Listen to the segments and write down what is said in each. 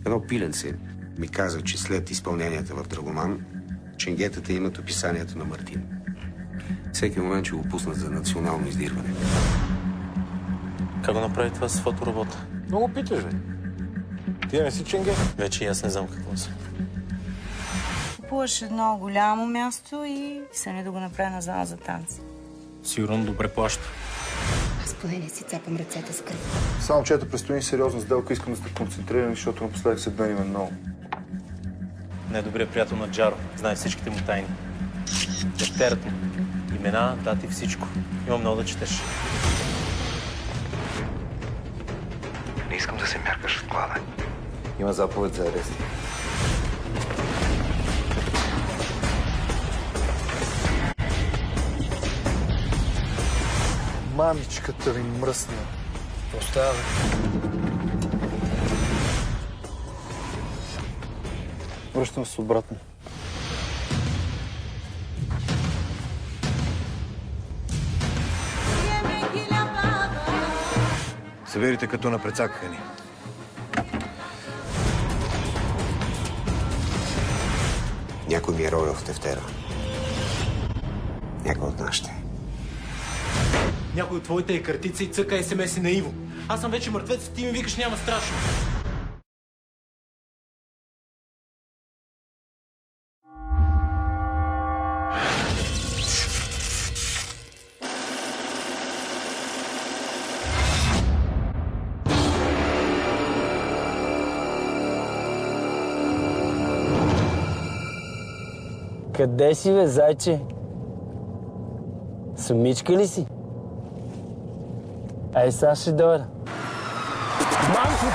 Едно пиленце ми каза, че след изпълненията в Драгоман, ченгетата имат описанието на Мартин. Всеки момент ще го пуснат за национално издирване. Как го направи това с фоторабота? Много питаш, бе. Ти не си ченге? Вече и аз не знам какво съм. Купуваш едно голямо място и сами да го направя на зала за танци. Сигурно добре плаща. Аз поне не си цапам ръцете с кръв. Само, че ето предстои сериозна сделка, искам да сте концентрирани, защото напоследък се дъним много. Най-добрият приятел на Джаро. Знае всичките му тайни. Тефтерът му. Имена, дати, всичко. Има много да четеш. Не искам да се мяркаш в глада. Има заповед за арести. Мамичката ви мръсна. Остава. Връщам се обратно. Съберите като напрецакаха ни. Някой ми е ровил в тефтера. Някой от нашите. Някой от твоите е картица и цъка SMS-и на Иво. Аз съм вече мъртвец, ти ми викаш няма страшно. Къде си, бе, зайче? Самичка ли си? Ай, сега ще дойда. Мамко!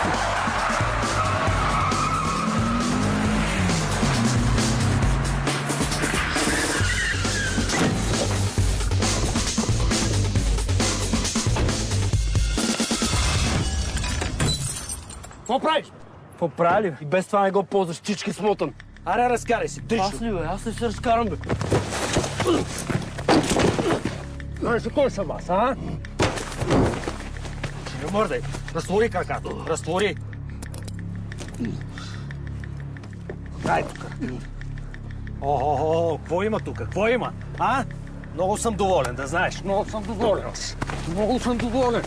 Какво правиш? Какво прави? И без това не го ползваш, чички смотан. Аре, разкарай се, трично. Аз ли, бе? Аз не се разкарам, бе. Знаеш ли кой съм аз, а? Не мърдай. Разтвори краката. Разтвори. Дай тук. О, какво има тук? Какво има? А? Много съм доволен, да знаеш. Много съм доволен. Много съм доволен.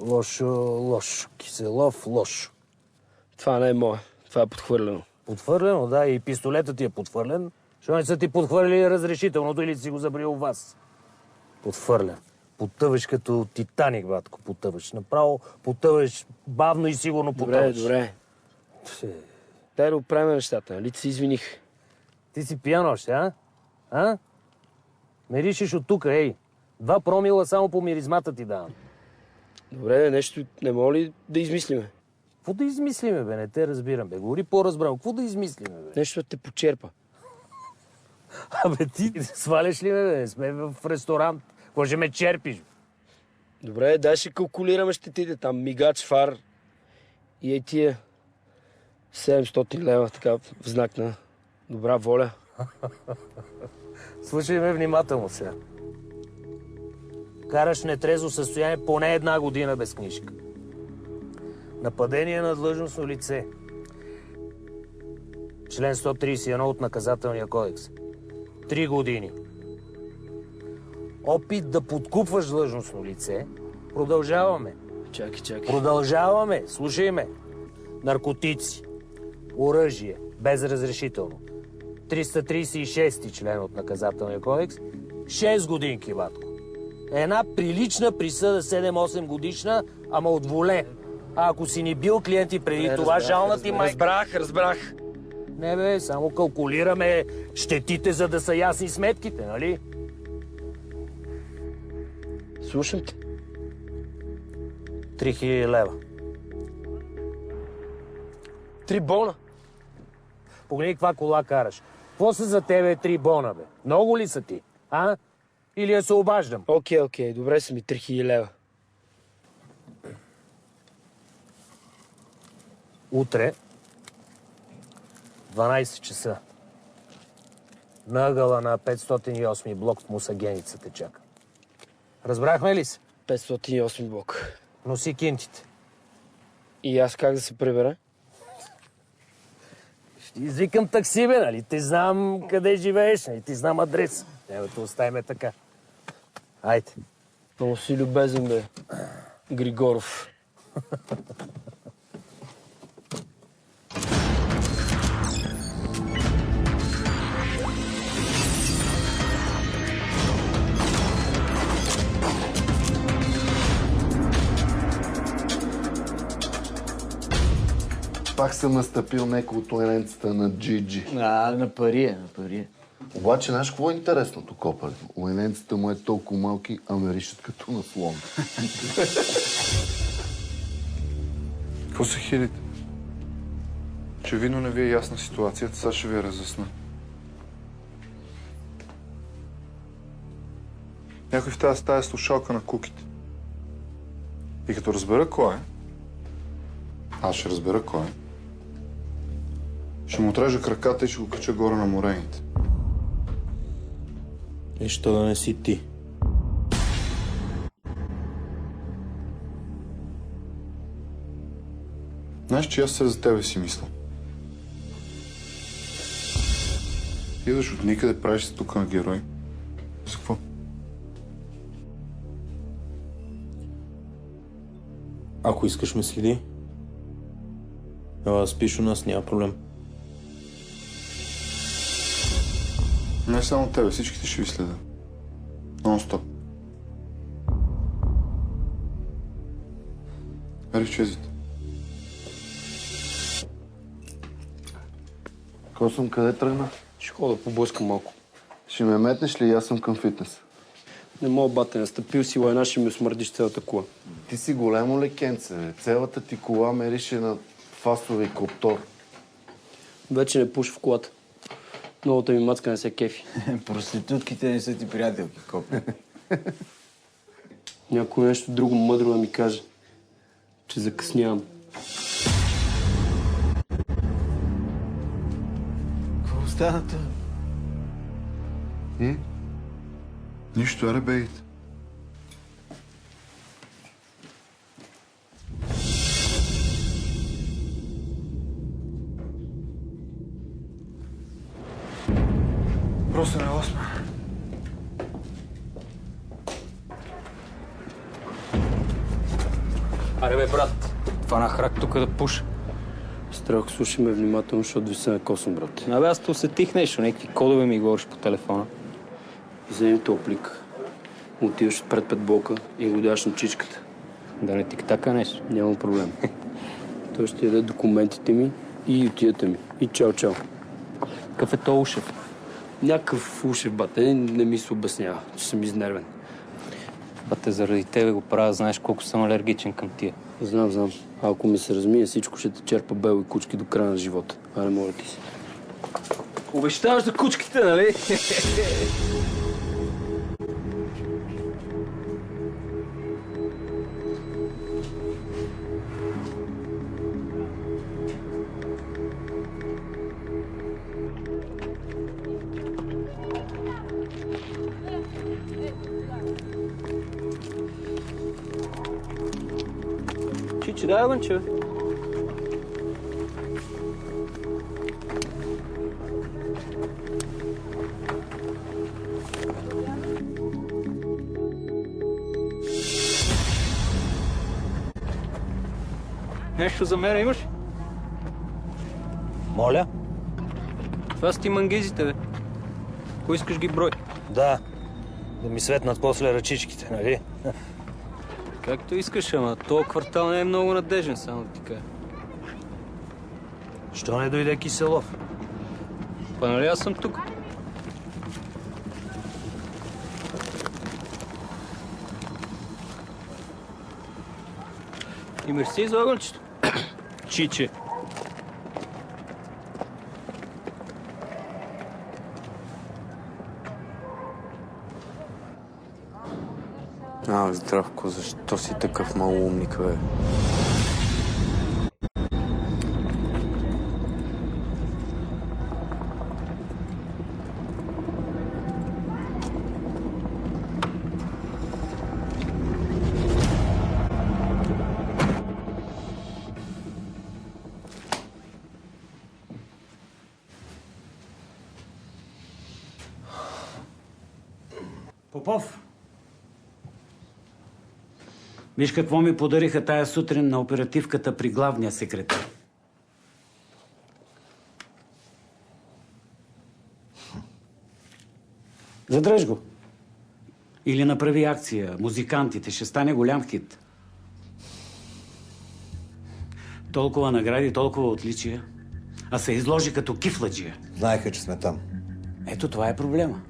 Лошо, лошо. Киселов, лошо. Това не е мое. Това е подхвърлено. Подхвърлено, да, и пистолетът ти е подхвърлен. Защо не са ти подхвърли разрешителното или си го забрил у вас? Подхвърлен. Потъваш като Титаник, батко, потъваш. Направо потъваш, бавно и сигурно потъваш. Добре. Дай да оправим нещата, нали? Ти се извиних. Ти си пиян още, а? А? Миришеш от тук, ей. 2 промила само по миризмата ти давам. Добре, нещо не мога ли да измислиме? Какво да измислиме, бе? Не те разбирам, бе. Говори по-разбрано. Какво да измислиме, бе? Нещо да те почерпа. Абе, ти сваляш ли ме, бе? Не сме в ресторант. Какво ще ме черпиш? Добре, дай ще калкулираме щетите. Там мигач, фар и ей тия 700 лева, така, в знак на добра воля. Слушай ме внимателно сега. Караш в нетрезво състояние поне 1 година без книжка. Нападение на длъжностно лице. Член 131 от Наказателния кодекс. 3 години. Опит да подкупваш длъжностно лице. Продължаваме. Чакай. Продължаваме. Слушай ме. Наркотици. Оръжие. Без разрешително. 336 член от Наказателния кодекс. 6 годинки, батко. Една прилична присъда, 7-8 годишна, ама от воле. А ако си ни бил клиенти преди това, жална ти майка... Разбрах. Не бе, само калкулираме щетите, за да са ясни сметките, нали? Слушам те. 3000 лева. 3 бона. Погледни каква кола караш. Какво са за тебе 3 бона, бе? Много ли са ти? А? Или я се обаждам? Окей, добре са ми 3000 лева. Утре, 12 часа. На ъгъла на 508 блок в Мусагеница те чака. Разбрахме ли се? 508 блок. Носи кинтите. И аз как да се прибера? Ще извикам такси, бе, нали? Ти знам къде живееш, нали? Ти знам адрес. Няма да оставим така. Айде. Много си любезен, бе. Григоров. Пак съм настъпил някой от ленцата на Джиджи. На пари е. Обаче, знаеш какво е интересното, Копале? Ленцата му е толкова малки, а ме ришат като на слон. Какво се хилите? Очевидно не ви е ясна ситуацията, сега ще ви я разясна. Някой в тази стая е слушалка на куките. И като разбера кой е, аз ще разбера кой е, ще му отрежа краката и ще го кача горе на морените. И що да не си ти? Знаеш, че аз се за тебе си мисля. Идваш от никъде, правиш се тук на герой. За какво? Ако искаш ме следи, ела спиш у нас, няма проблем. Не само тебе, всичките ще ви следа. Нон-стоп. Ери в чезите. Косъм, къде тръгна? Ще хода поблъскам малко. Ще ме метнеш ли? Аз съм към фитнес. Не мога, бате, настъпил си лайна, ще ми осмърдиш цялата кола. Ти си голямо лекенце, бе. Цялата ти кола мерише на фасове и коптор. Вече не пуш в колата. Новата ми мацка не се кефи. Проститутките не са ти приятелки, Копи. Някой нещо друго мъдро да ми каже, че закъснявам. Какво стана това? Нищо, аре бейте. Просто не осма. Аре бе, брат, фанах рак тук да пуша. Страх, слушай ме внимателно, защото ви се накосвам, брат. Абе, аз те усетих нещо, някакви кодове ми говориш по телефона. Вземи този плик. Отиваш отпред 5 блока и го даваш на чичката. Да не тик-така нещо. Няма проблем. Той ще яде документите ми и отидете ми. И чао. Какъв е то Ушев? Някакъв Ушев, бате, не ми се обяснява, че съм изнервен. Бате, заради тебе го правя, знаеш колко съм алергичен към тия. Знам. А ако ми се размие, всичко ще те черпа бело и кучки до края на живота. Аре, моля ти се. Обещаваш за кучките, нали? Чичи, дай огънче, бе. Нещо за мен имаш? Моля? Това са ти мангизите, бе. Ако искаш ги брой. Да. Да ми светнат после ръчичките, нали? Както искаш, ама този квартал не е много надежен, само да ти кажа. Що не дойде Киселов? Па нали аз съм тук? И мерси за огънчето. Чиче. Здравко, защо си такъв малоумник, бе? Попов, виж какво ми подариха тая сутрин на оперативката при главния секретар. Задръж го. Или направи акция. Музикантите. Ще стане голям хит. Толкова награди, толкова отличия. А се изложи като кифладжия. Знаеха, че сме там. Ето това е проблема.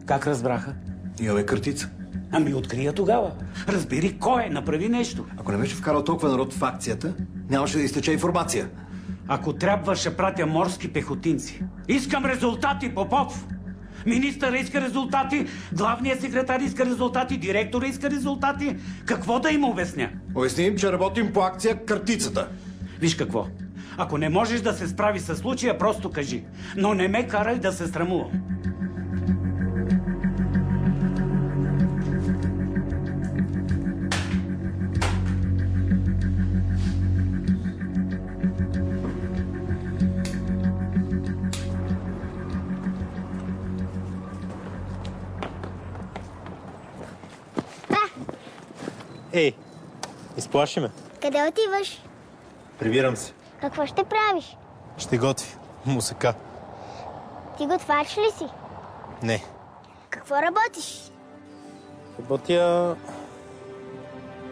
Как разбраха? Имаме картица. Ами открия тогава. Разбери кой е, направи нещо. Ако не беше вкарал толкова народ в акцията, нямаше да изтече информация. Ако трябва, ще пратя морски пехотинци. Искам резултати, Попов! Министър иска резултати, главният секретар иска резултати, директора иска резултати. Какво да им обясня? Обясни им, че работим по акция картицата. Виж какво. Ако не можеш да се справи с случая, просто кажи. Но не ме карай да се срамувам. Ей, изплаши ме. Къде отиваш? Прибирам се. Какво ще правиш? Ще готви. Мусака. Ти готвач ли си? Не. Какво работиш? Работя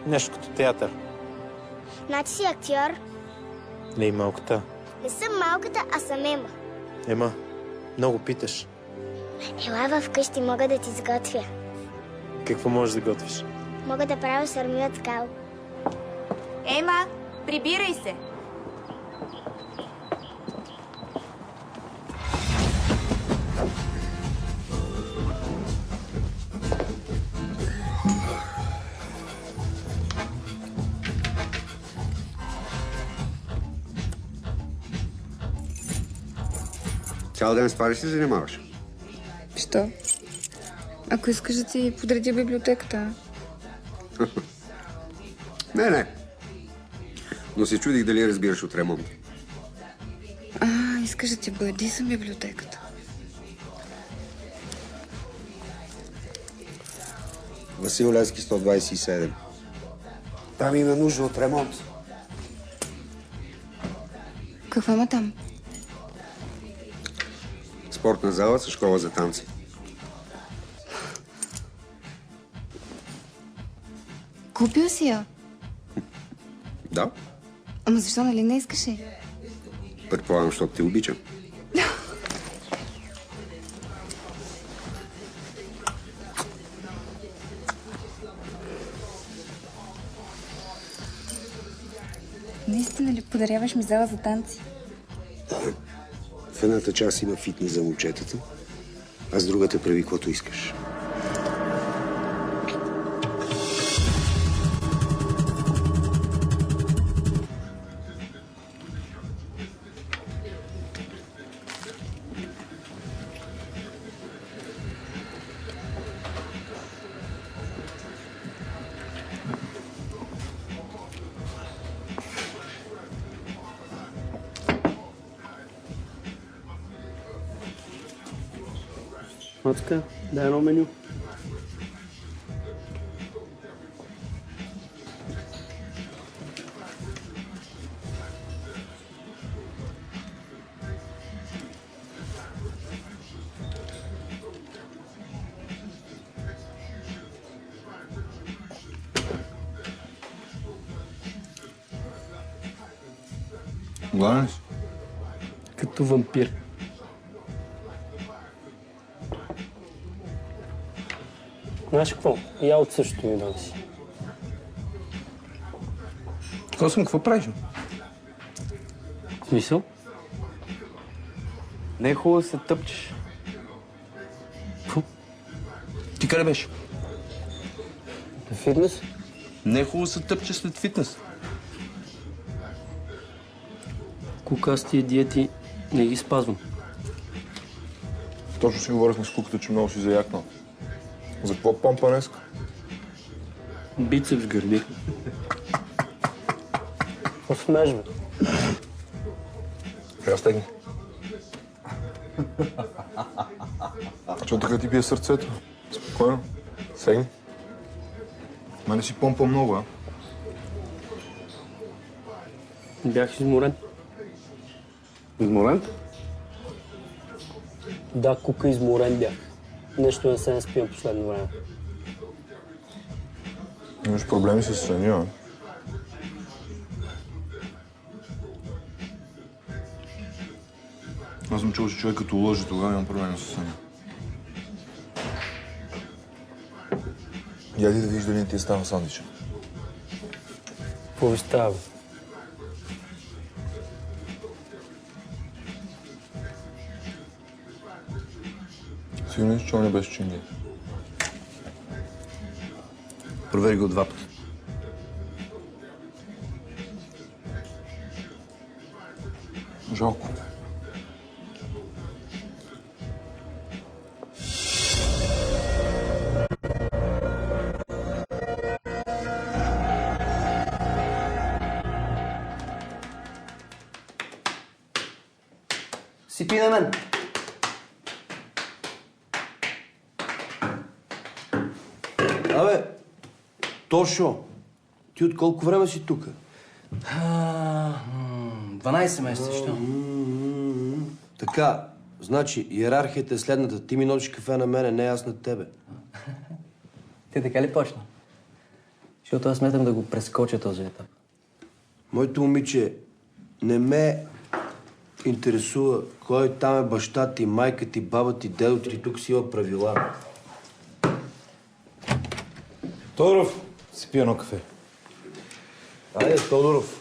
нещо като театър. Значи си актьор? Лей малката. Не съм малката, а съм Ема. Ема, много питаш. Ела вкъщи, мога да ти сготвя. Какво можеш да готвиш? Мога да правя сърми от скал. Ема, прибирай се! Цял ден с това ли се занимаваш? Що? Ако искаш да ти подредя библиотеката. Не. Но се чудих дали разбираш от ремонт. Искаш да ти бъди съм библиотеката. Васил Левски 127. Там има нужда от ремонт. Какво има там? Спортна зала с школа за танци. Купил си я? Да. Ама защо, нали не искаше? Предполагам, защото те обичам. Наистина ли подаряваш ми зала за танци? В едната част има фитнес за момчетата, а с другата прави каквото искаш. Мацка, дай едно меню. Гладен си? Като вампир. Знаеш какво? Я от същото ми доноси. Косъм, какво правиш? В смисъл? Не е хубаво да се тъпчеш. Ти къде беше? Фитнес? Не е хубаво се тъпче след фитнес. Кука, аз тия диети не ги спазвам. Точно си говорихме с Куката, че много си заякнал. За какво помпа днеска? Бицепс гърди. Какво смеш, бе? Трябва стегни. Чо така ти бие сърцето? Спокойно. Сегни. Мене си помпа много, а? Бях изморен. Изморен? Да, Кука, изморен бях. Нещо не се не спием последно време. Имаш проблеми с съня, а? Аз съм чул, че човек като лъже, тогава имам проблеми с съня. Яди да видиш дали не ти е става сандвича. Какво ви става, бе? Сигурен си, че он не беше чинги. Провери го 2 пъти. Жалко. Сипи на мен. Абе, Тошо, ти от колко време си тук? 12 месеца, що? Така, значи, иерархията е следната. Ти ми носиш кафе на мене, не аз на тебе. Ти така ли почна? Защото аз сметам да го прескоча този етап. Моето момиче, не ме интересува кой там е баща ти, майка ти, баба ти, дедо ти. Тук си има правила. Тодоров, си пия едно кафе. Айде, Тодоров.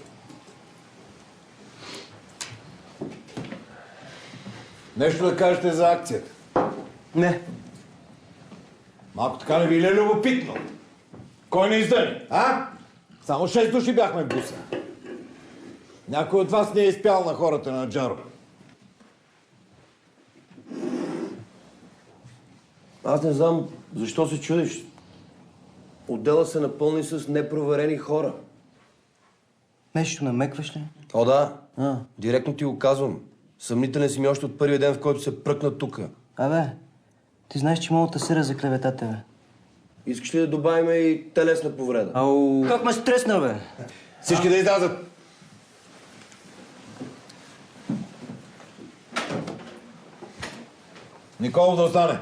Нещо да кажете за акцията? Не. Малко така не ви ли е любопитно? Кой не издъни, а? Само 6 души бяхме в буса. Някой от вас не е изпял на хората на Джаро. Аз не знам защо се чудиш. Отдела се напълни с непроверени хора. Нещо намекваш ли? О, да. Директно ти го казвам. Съмнителен си ми още от първия ден, в който се пръкна тука. Абе, ти знаеш, че мога да съра за клеветата, бе. Искаш ли да добавим и телесна повреда? Ау... Как ме стресна, бе? Всички да излязат. Николов да остане.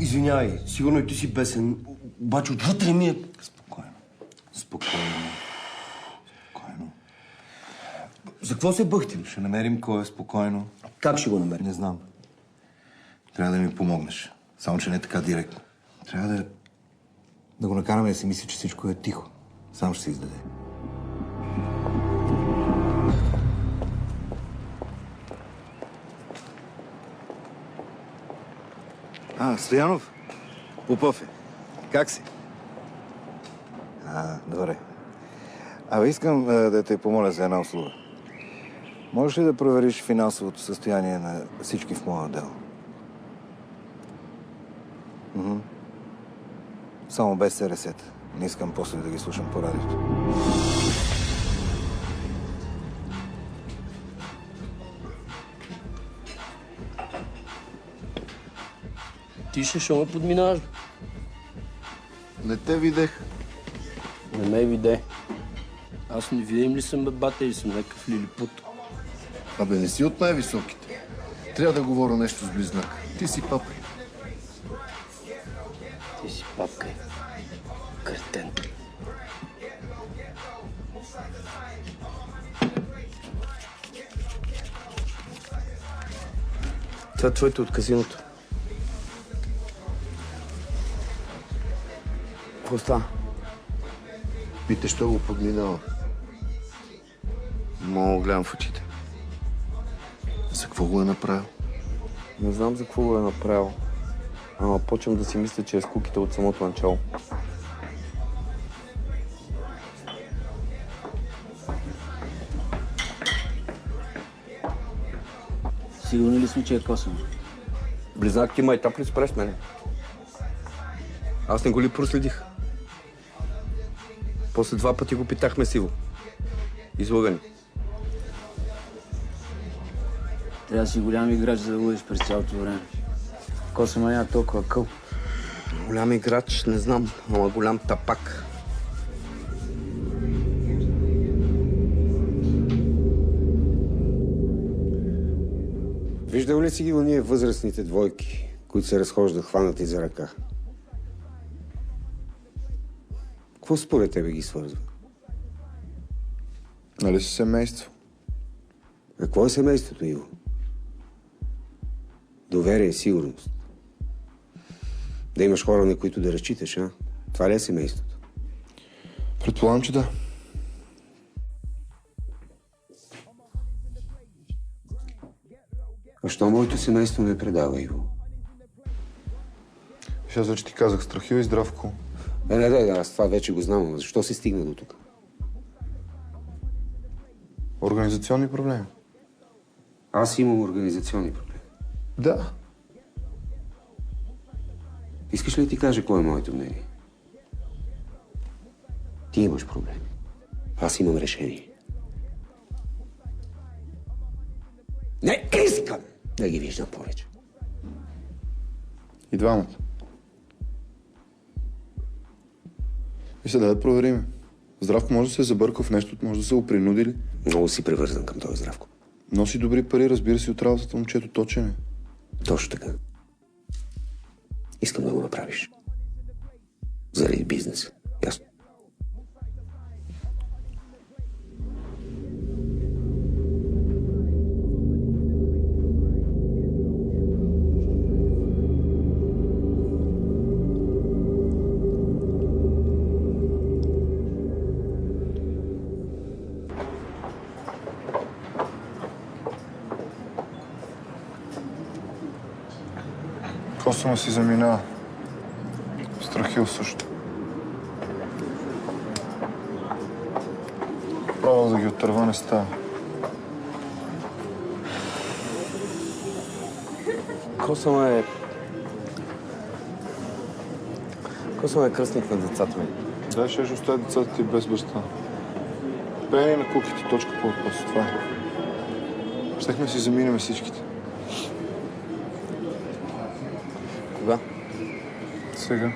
Извинявай, сигурно и ти си бесен, обаче отвътре ми е... Спокойно. Спокойно. Спокойно. За какво се бъхтим? Ще намерим кой е спокойно. Как ще го намерим? Не знам. Трябва да ми помогнеш. Само, че не така директно. Трябва да го накараме да си мисли, че всичко е тихо. Сам ще се издаде. Стоянов? Попов е. Как си? Добре. Искам да те помоля за една услуга. Можеш ли да провериш финансовото състояние на всички в моя отдел? Само без СРС-та. Не искам после да ги слушам по радиото. Ти ще ме подминаваш. Не те видех. Не ме виде. Аз не видим ли съм, бе, бата, или съм някакъв лилипут? Не си от най-високите. Трябва да говоря нещо с близнак. Ти си папа. Ти си папка. Кретен. Това е твоето от казиното. Какво става? Питаш, що го подминава. Мога гледам в очите. За какво го е направил? Не знам за какво го е направил. Ама почвам да си мисля, че е с куките от самото начало. Сигурни ли сме, че е косъм? Близнак ти майтап ли спре с мене? Аз не го ли проследих? После 2 пъти го питахме сиво. Излъгани. Трябва да си голям играч, за да бъдеш през цялото време. Косъма няма толкова къл. Голям играч, не знам, ама голям тапак. Виждал ли си ги уния възрастните двойки, които се разхождат хванати за ръка? Какво според тебе ги свързва? Нали си семейство? А какво е семейството, Иво? Доверие, сигурност. Да имаш хора, на които да разчиташ, а? Това ли е семейството? Предполагам, че да. А що моето семейство ме предава, Иво? Аз вече ти казах, Страхил и Здравко. Не, аз това вече го знам, но защо се стигна до тук? Организационни проблеми. Аз имам организационни проблеми. Да. Искаш ли да ти кажа кое е моето мнение? Ти имаш проблеми. Аз имам решение. Не искам да ги виждам повече. И двамата. И сега да проверим. Здравко може да се е забъркал в нещо, може да се го принудили. Много си привързан към този Здравко. Носи добри пари, разбира се, от работата момчето точене. Точно така. Искам да го направиш. Заради бизнеса. Ясно. Косъма си заминава. Страхил също. Пробвал да ги отърва, не става. Косъма е кръстник на децата ми. Да, ще оставя децата ти без баща. Пене на куките, точка по въпрос. Това е. Щехме си заминем всичките. Кога? Сега.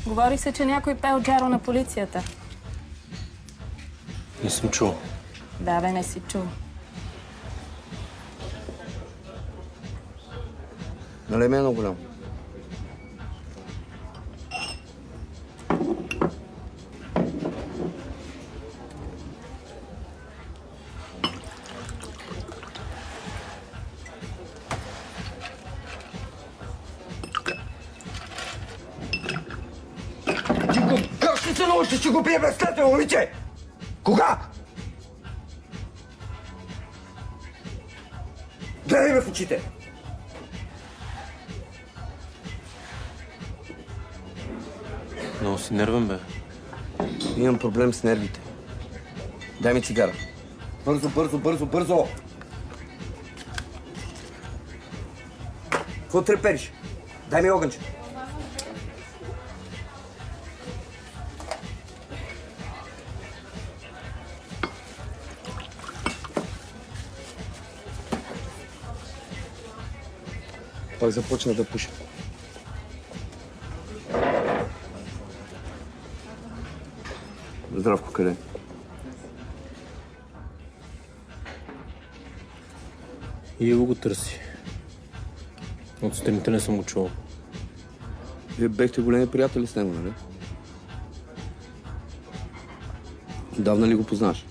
Говори се, че някой пел Джаро на полицията. Не съм чул. Да, бе, не си чул. Нали ми е много голям? се научиш, че го пие без след, момиче? Кога? Гледай ме в очите! Много си нервен, бе. Имам проблем с нервите. Дай ми цигара. Бързо, бързо, бързо, бързо! Какво трепериш? Дай ми огънче. Пак започна да пуша. Здравко, къде? И Иво го търси. От сутринта не съм го чувал. Вие бехте големи приятели с него, нали? Давна ли го познаш?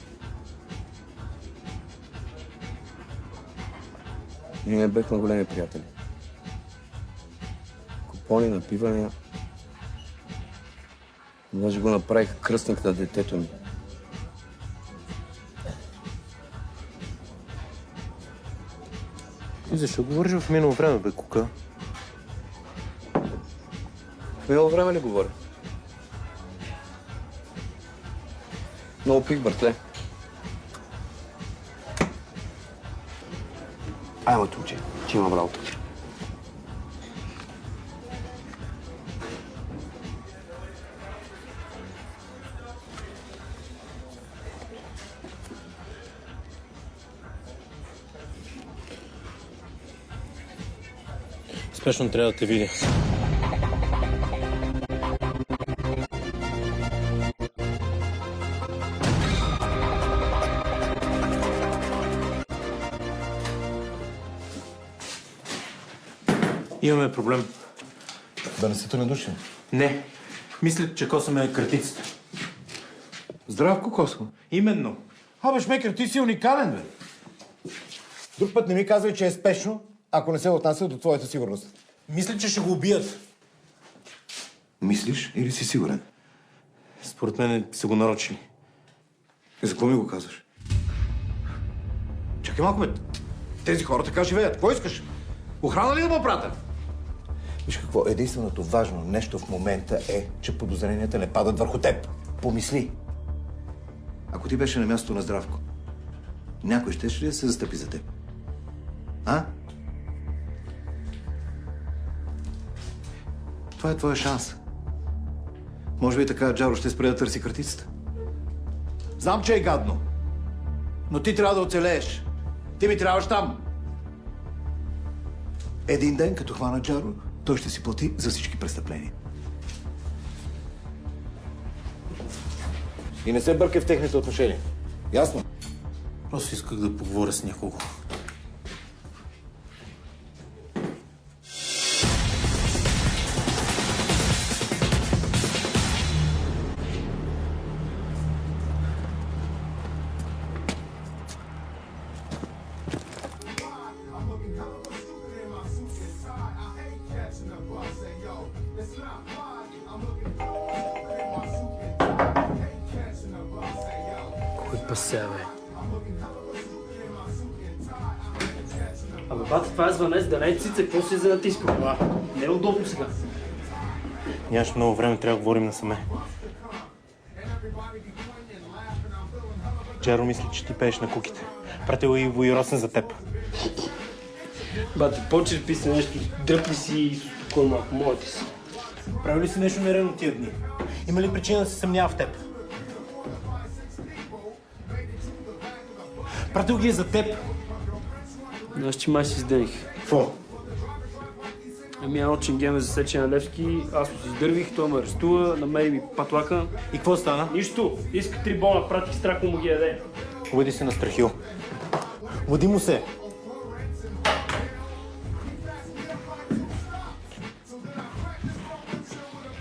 Ние бехме големи приятели. Купони, напивания. Даже го направих кръстник на детето ми. И защо говориш в минало време, бе, Кука? В минало време ли говоря? Много пих, братле. Айде, моето учи, че имам работа. Спешно трябва да те видя. Имаме проблем. Да не са те надушили? Не. Мисля, че косаме кратицата. Здравко, Косо. Именно. Абе, шмекер, ти си уникален, бе. Друг път не ми казвай, че е спешно, ако не се отнася до твоята сигурност. Мисля, че ще го убият. Мислиш или си сигурен? Според мен са го нарочили. И за какво ми го казваш? Чакай малко, бе. Тези хора така живеят. Какво искаш? Охрана ли да му пратя? Виж какво, единственото важно нещо в момента е, че подозренията не падат върху теб. Помисли. Ако ти беше на мястото на Здравко, някой щеше ли да се застъпи за теб? А? Това е твоя шанс. Може би така Джаро ще спре да търси картицата. Знам, че е гадно, но ти трябва да оцелееш. Ти ми трябваш там. Един ден, като хвана Джаро, той ще си плати за всички престъпления. И не се бъркай в техните отношения. Ясно? Просто исках да поговоря с някого. Кой пася, бе? Абе, бата, това е звънец, да не е цица, какво си за натиска? Не е удобно сега. Нямаш много време, трябва да говорим насаме. Джаро мисли, че ти пееш на куките. Пратил и Иво и Росен за теб. Бате, почерпи се нещо, дръпни си и спокойно малко, моля ти си. Прави ли си нещо нередно тия дни? Има ли причина да се съмнява в теб? Пратил ги е за теб. Аз че май си издъних. Какво? Ами едно ченгем е засече на Левски, аз му се издървих, той ме арестува, намери ми патлака. И какво стана? Нищо, иска 3 бона, пратих страх му ги яде. Води се на Страхил. Води му се.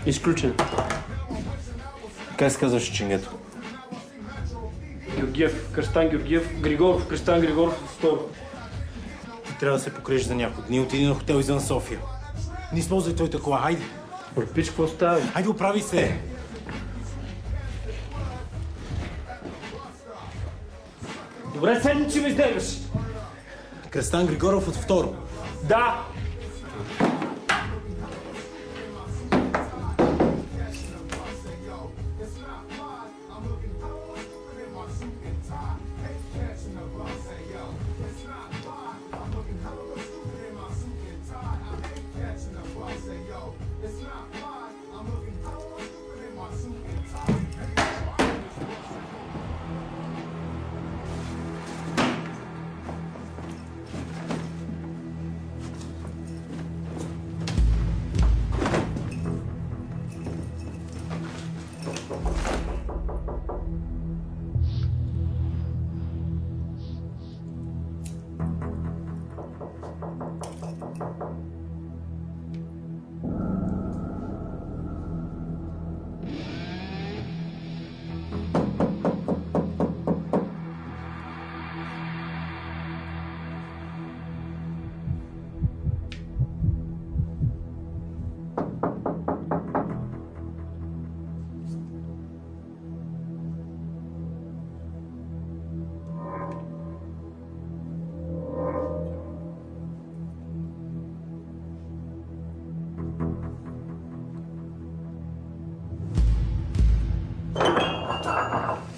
Изключен. Как се казваш ченгето? Георгиев, Кръстан Георгиев, Григоров, Кръстан Григоров, второ. Ти трябва да се покриеш за няколко дни. Отиди на хотел извън София. Не използвай твоята кола, хайде. Пич, какво става? Хайде, оправи се. Добре, седни, че ми издеваш. Кръстан Григоров от второ. Да.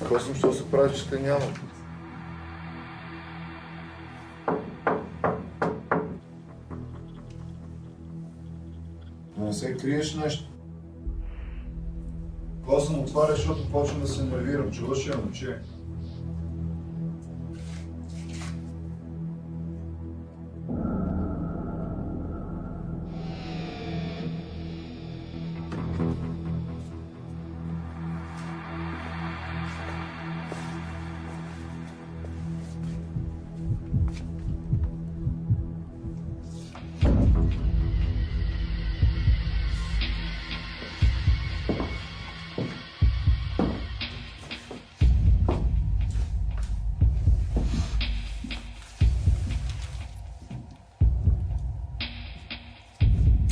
Косъм, що се прави, че те няма? Не се криеш нещо. Косъм, отваря, защото почвам да се нервирам. Чуваш ли, момче?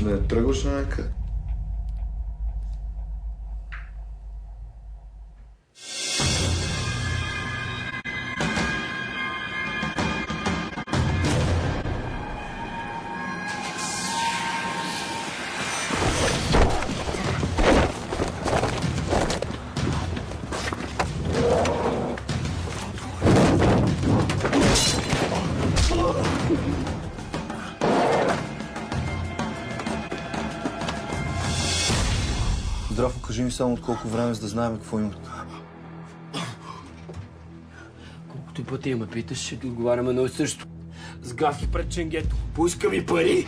Не тръгваш на някъде. Здраво, кажи ми само от колко време, за да знаем какво имат. Колкото пъти ме питаш, ще ти отговарям едно и също. Сгавки пред ченгето. Поиска ми пари!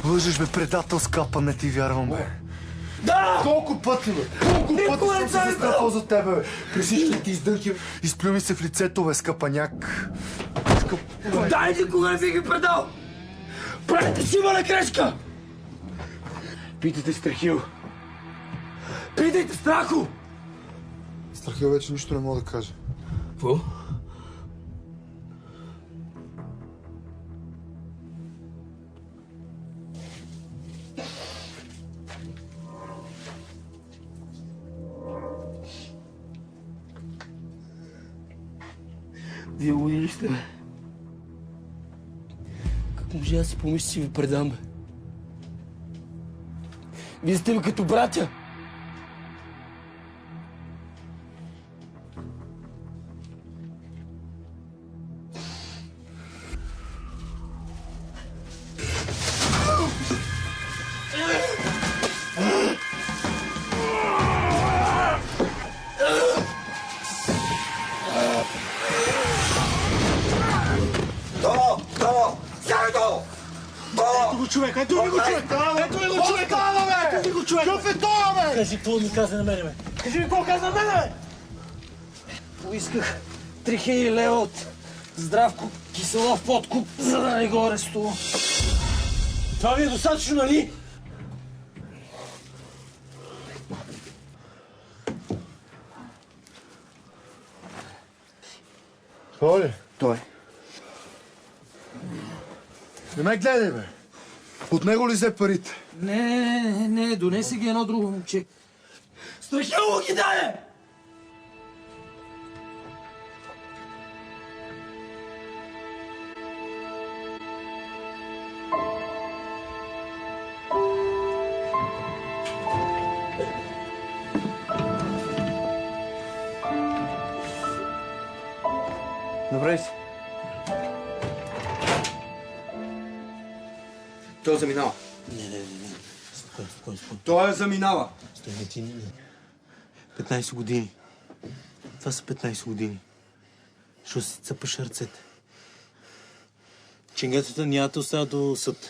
Лъжеш, бе, предател, скапа, не ти вярвам, бе. Да! Колко пъти, бе? Колко пъти съм се застъпал за тебе, бе? При всички ти издънки изплю ми се в лицето, бе, скапаняк. Дай ти кога ви ги предал! Правите си има на грешка! Питайте Страхил! Питайте Страхо! Страхил вече нищо не мога да каже. Какво? Вие луди ли сте, бе? Как може да си помисля, че ви предам, бе? Вие сте ми като братя! Човек, ето ми го човек! Ето ми го човек! Ето ми го човек! Какъв е това, бе? Кажи, какво ми каза на мене, бе? Кажи ми, какво каза на мене, бе? Поисках 3000 лева от Здравко Киселов подкуп, за да не го арестувам. Това ви е достатъчно, нали? Това ли? Той. Не ме гледай, бе. От него ли взе парите? Не, донесе ги едно друго момче. Страхило ги даде! Добре си. Той заминава. Не. Спокойно. Той заминава. Стой, не ти... 15 години. Това са 15 години. Що си цъпаш ръцете? Ченгетата няма да оставят до съд.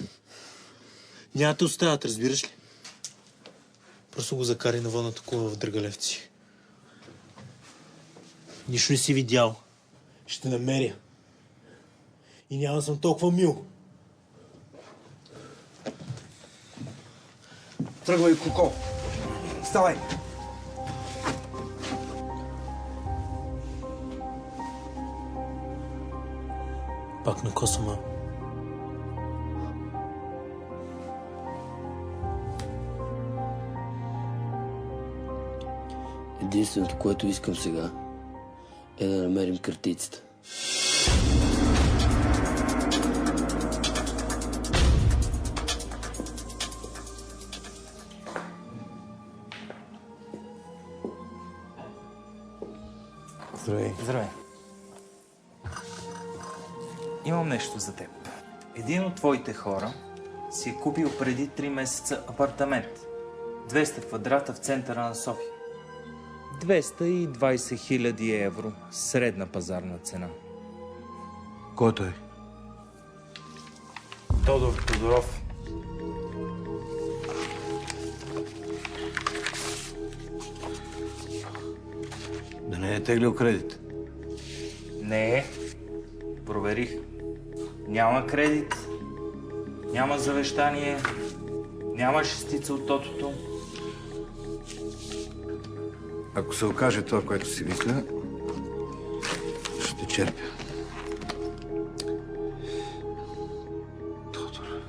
Няма да оставят, разбираш ли? Просто го закари на водната кула в Драгалевци. Нищо не си видял. Ще намеря. И няма да съм толкова мил. Тръгвай, Коко. Ставай. Пак на косама. Единственото, което искам сега, е да намерим картицата. Здравей. Здравей. Имам нещо за теб. Един от твоите хора си е купил преди 3 месеца апартамент. 200 квадрата в центъра на София. 220 000 евро. Средна пазарна цена. Кой е той? Тодор Тодоров. Да не е теглил кредит. Не е. Проверих. Няма кредит, няма завещание, няма шестица от тотото. Ако се окаже това, което си мисля, ще черпя. Тодор.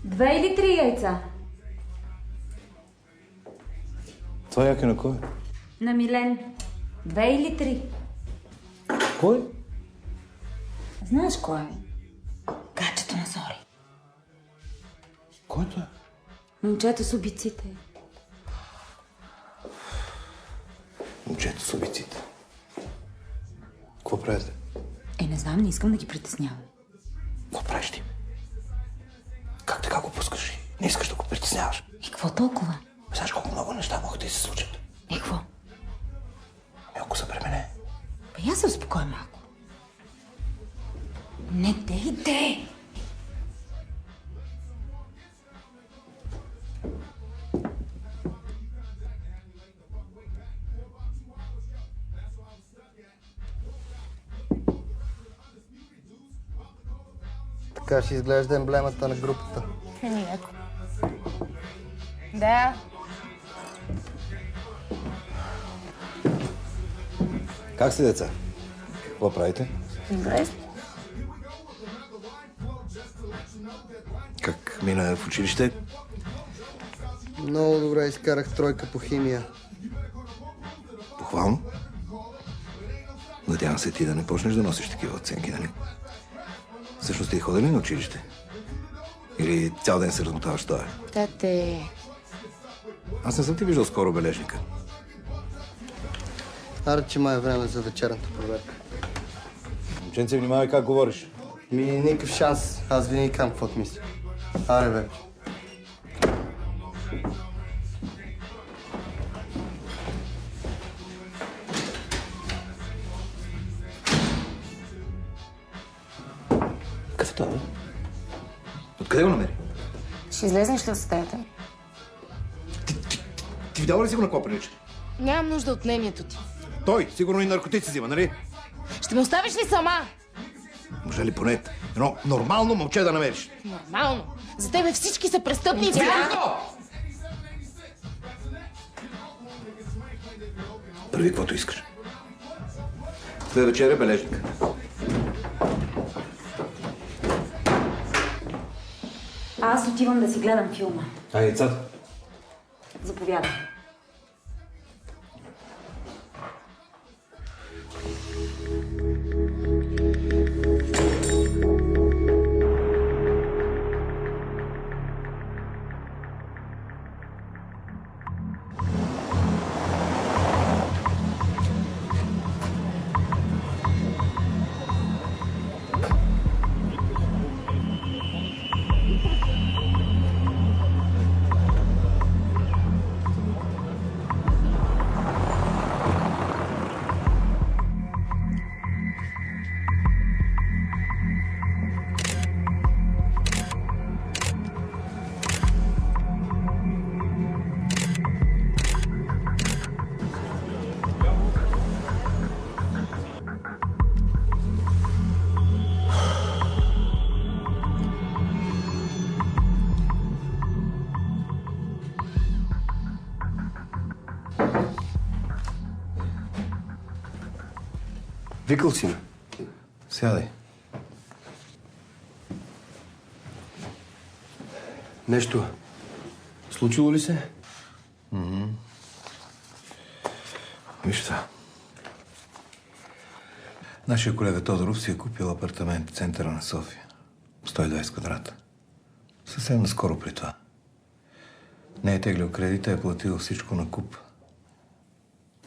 Две или 3 яйца? Това яке на кой? На Милен. 2 или 3? Кой? Знаеш кой е? Гачето на Зори. Кой е? Момчето с убийците. Момчето с убийците. Какво правите? Не знам, не искам да ги притеснявам. Какво правиш ти? Как така го пускаш? Не искаш да го притесняваш. И какво толкова? Знаеш колко много неща могат да се случат? Какво? Ако се премене. Я се успокой малко. Не дейте! Така ще изглежда емблемата на групата. Леко. Да. Как сте, деца? Какво правите? Добре. Как мина в училище? Много добре, изкарах тройка по химия. Похвално. Надявам се ти да не почнеш да носиш такива оценки, нали? Всъщност ти ходили на училище? Или цял ден се размотаваш това? Тате. Аз не съм ти виждал скоро бележника. Аре, че май е време за вечерната проверка. Момченце, внимавай как говориш. Никакъв шанс. Аз винаги кам каквото мисля. Аре, вече. Какъв е това, бе? Откъде го намери? Ще излезнеш ли от стаята? Ти видяла ли си го на какво прилича? Нямам нужда от мнението ти. Той сигурно и наркотици взима, нали? Ще ме оставиш ли сама? Може ли поне едно нормално момче да намериш? Нормално. За тебе всички са престъпници. Прави каквото искаш. След вечеря бележник. Аз отивам да си гледам филма. А яйцата? Заповядай. Викал си ме. Сядай. Нещо случило ли се? Виж това. Нашия колега Тодоров си е купил апартамент в центъра на София. 120 квадрата. Съвсем наскоро при това. Не е теглил кредита, е платил всичко на куп.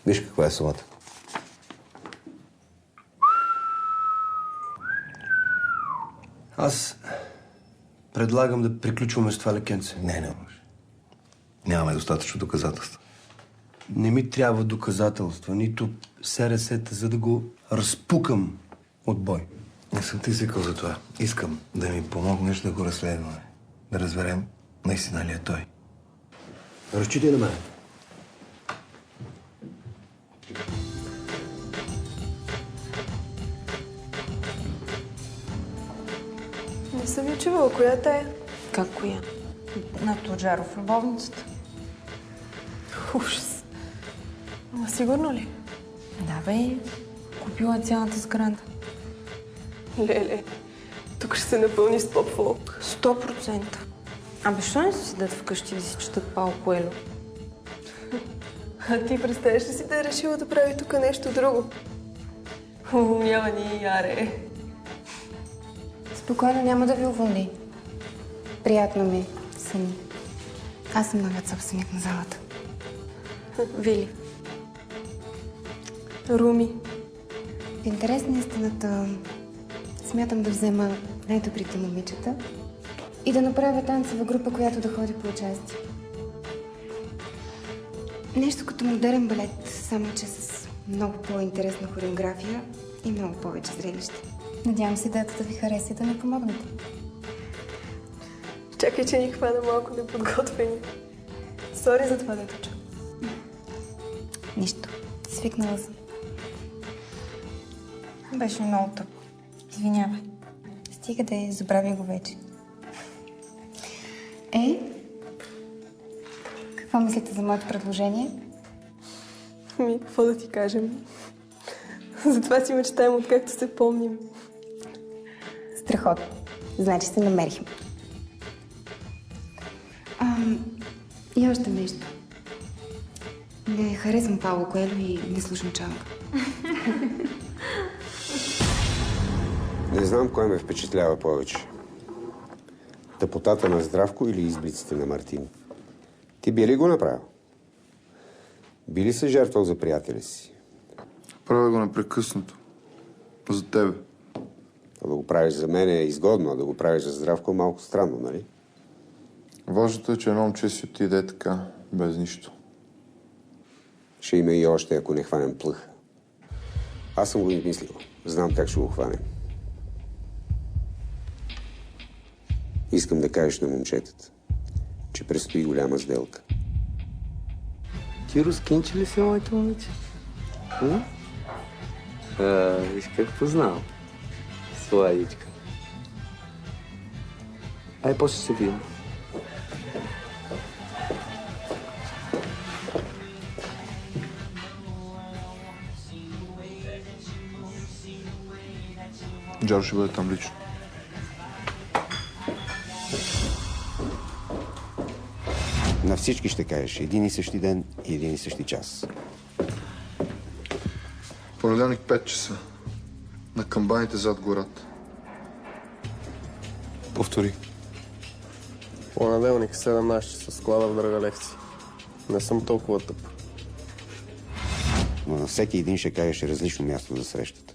Виж каква е сумата. Аз предлагам да приключваме с това лекенце. Не може. Нямаме достатъчно доказателства. Не ми трябва доказателства, нито СРС-та, за да го разпукам от бой. Не съм ти извикал за това. Искам да ми помогнеш да го разследваме. Да разберем наистина ли е той. Разчитай на мен. Не съм я чувала. Коя тая? Как коя? На Тоджаров, любовницата. Ужас. Ама сигурно ли? Да, бе. Купила цялата сграда. Леле, тук ще се напълни с поп-фолк. 100%. Абе, що не си седат вкъщи да си четат Пауло Коелho? А ти представяш ли си да е решила да прави тук нещо друго? Няма ни яре. Спокойно, няма да ви уволни. Приятно ми сами. Аз съм новият собственик на залата. Вили. Руми. В интерес на истината смятам да взема най-добрите момичета и да направя танцова група, която да ходи по участие. Нещо като модерен балет, само че с много по-интересна хореография и много повече зрелище. Надявам се датата ви хареса и да ми помогнете. Чакай, че ни хвана малко неподготвени. Сори за това, дето чу. Нищо. Свикнала съм. Беше много тъпо. Извинявай. Стига да забравя го вече. Какво мислите за моето предложение? Какво да ти кажем? Затова си мечтаем, откакто се помним. Страхотно. Значи се намерихме. И още нещо. Не харесвам Пауло Коелho и не слушам Чанга. Не знам кой ме впечатлява повече. Тъпотата на Здравко или изблиците на Мартин. Ти би ли го направил? Би ли се жертвал за приятели си? Правя го непрекъснато. За тебе. Да го правиш за мен е изгодно, а да го правиш за Здравко е малко странно, нали? Важното е, че едно момче си отиде така, без нищо. Ще има и още, ако не хванем плъх. Аз съм го измислил. Знам как ще го хванем. Искам да кажеш на момчетата, че предстои голяма сделка. Ти разкинчи ли си, моето момиче? Виж как познавам. Сладичка. Ай, после се видим. Джаро ще бъде там лично. На всички ще кажеш един и същи ден и един и същи час. Понеделник 5 часа. На камбаните зад гората. Повтори. Понеделник 17 часа склада в Драгалевци. Не съм толкова тъп. Но на всеки един ще кажеш различно място за срещата.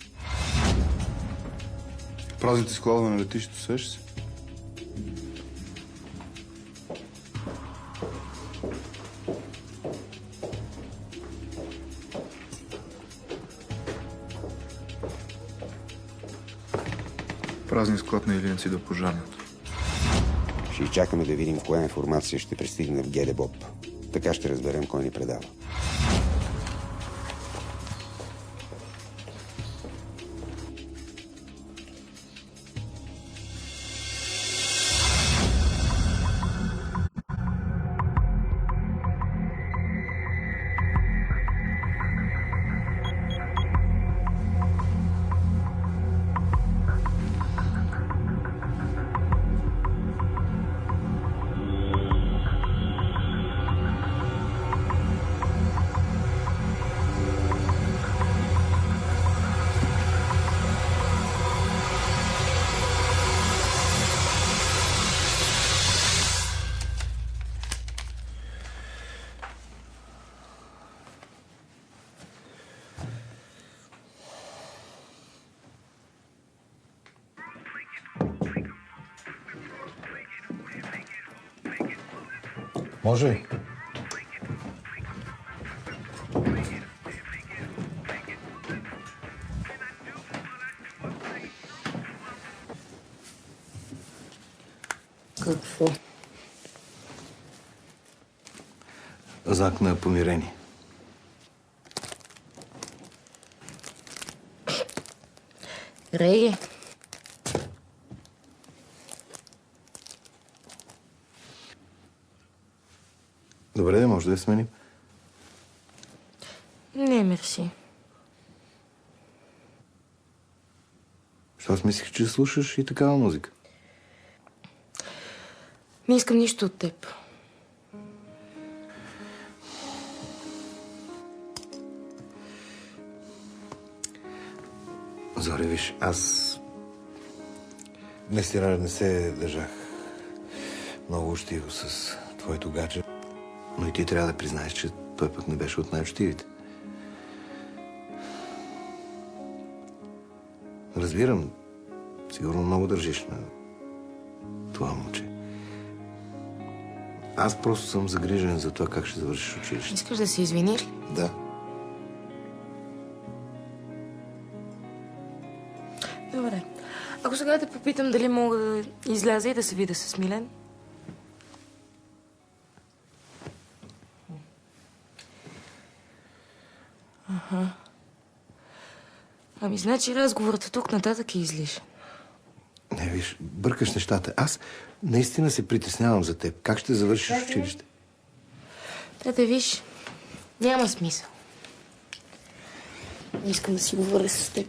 Празните складове на летището, сещаш се? Празни склад на Илиенци до пожарната. Ще изчакаме да видим коя информация ще пристигне в ГДБОП. Така ще разберем кой ни предава. Може ли? Какво? Знак на помирение. Реги. Добре, може да я сменим. Не, мерси. Защото аз мислих, че слушаш и такава музика. Не искам нищо от теб. Зори, виж, аз наистина не се държах много учтиво с твоето гадже, но и ти трябва да признаеш, че той пък не беше от най-учтивите. Разбирам, сигурно много държиш на това момче. Аз просто съм загрижен за това как ще завършиш училище. Искаш да се извиниш ли? Да. Добре. Ако сега те попитам дали мога да изляза и да се видя с Милен? Аха. Ами, значи разговорът тук нататък е излишен. Не, виж, бъркаш нещата. Аз наистина се притеснявам за теб. Как ще завършиш училище? Тате, виж, няма смисъл. Не искам да си говоря с теб.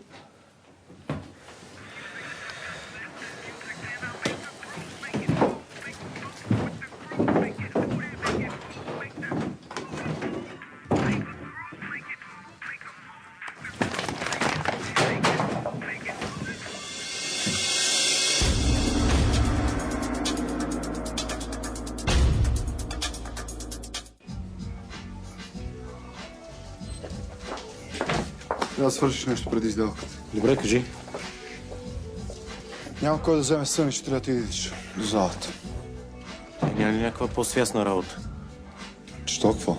Трябва да свършиш нещо преди сделката. Добре, кажи. Няма кой да вземе сън и ще трябва да идеш до залата. Няма ли някаква по-свясна работа? Що, какво?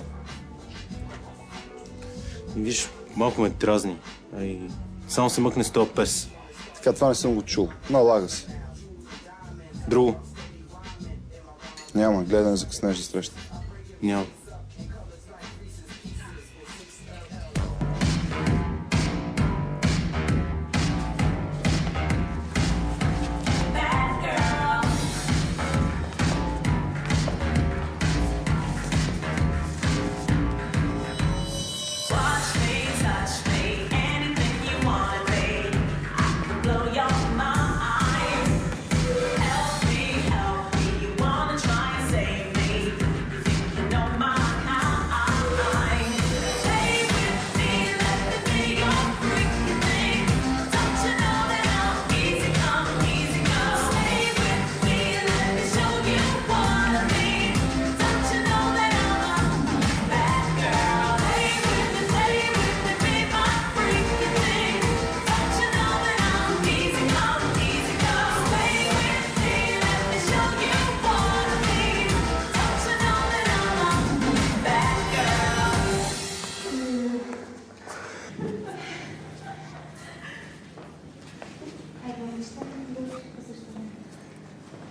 Виж, малко ме дразни. Само се мъкне с този пес. Така, това не съм го чул. Налага се. Друго? Няма, гледай да не закъснеш за среща. Няма.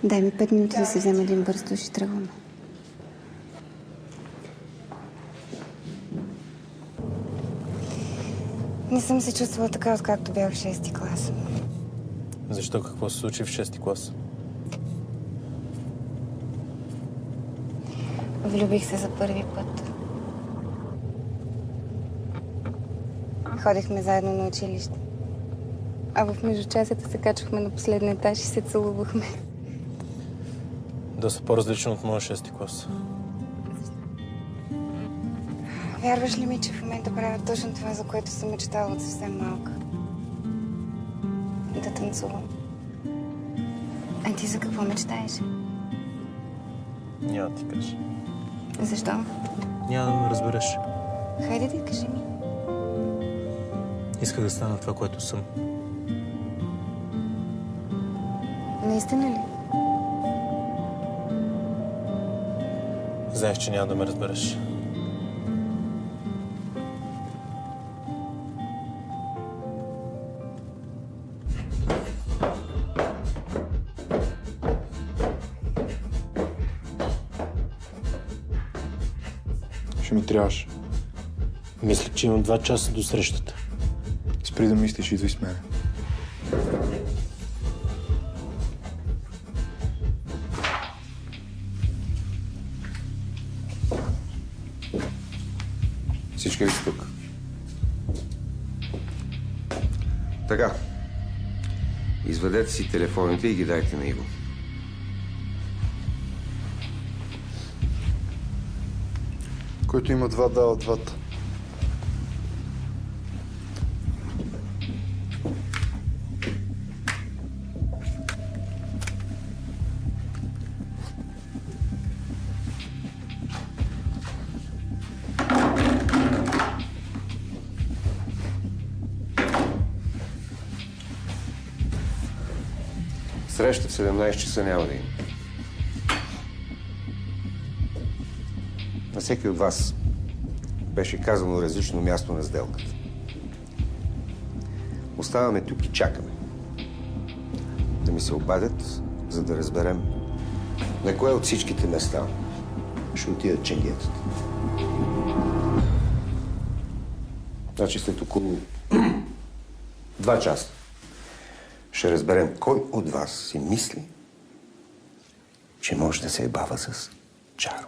Дай ми 5 минути да се взема един бърз душ и тръгваме. Не съм се чувствала така, откакто бях в 6-ти клас. Защо? Какво се случи в 6-ти клас? Влюбих се за първи път. Ходихме заедно на училище. А в междучасията се качвахме на последния етаж и се целувахме. Да са по-различно от моя 6-ти клас. Вярваш ли ми, че в момента правя точно това, за което съм мечтала от съвсем малка? Да танцувам. А ти за какво мечтаеш? Няма да ти кажа. Защо? Няма да ме разбереш. Хайде ти, кажи ми. Исках да стана това, което съм. Наистина ли? Знаех, че няма да ме разбереш. Ще ми трябваше. Мислих, че имам 2 часа до срещата. Спри да мислиш, идвай с мене. Всички ли са тук? Така. Извадете си телефоните и ги дайте на Иво. Който има 2, дава 2. Среща в 17 часа няма да има. На всеки от вас беше казано различно място на сделката. Оставаме тук и чакаме. Да ми се обадят, за да разберем на кое от всичките места ще отидат ченгетата. Значи след около 2 часа ще разберем кой от вас си мисли, че може да се ебава с Джаро.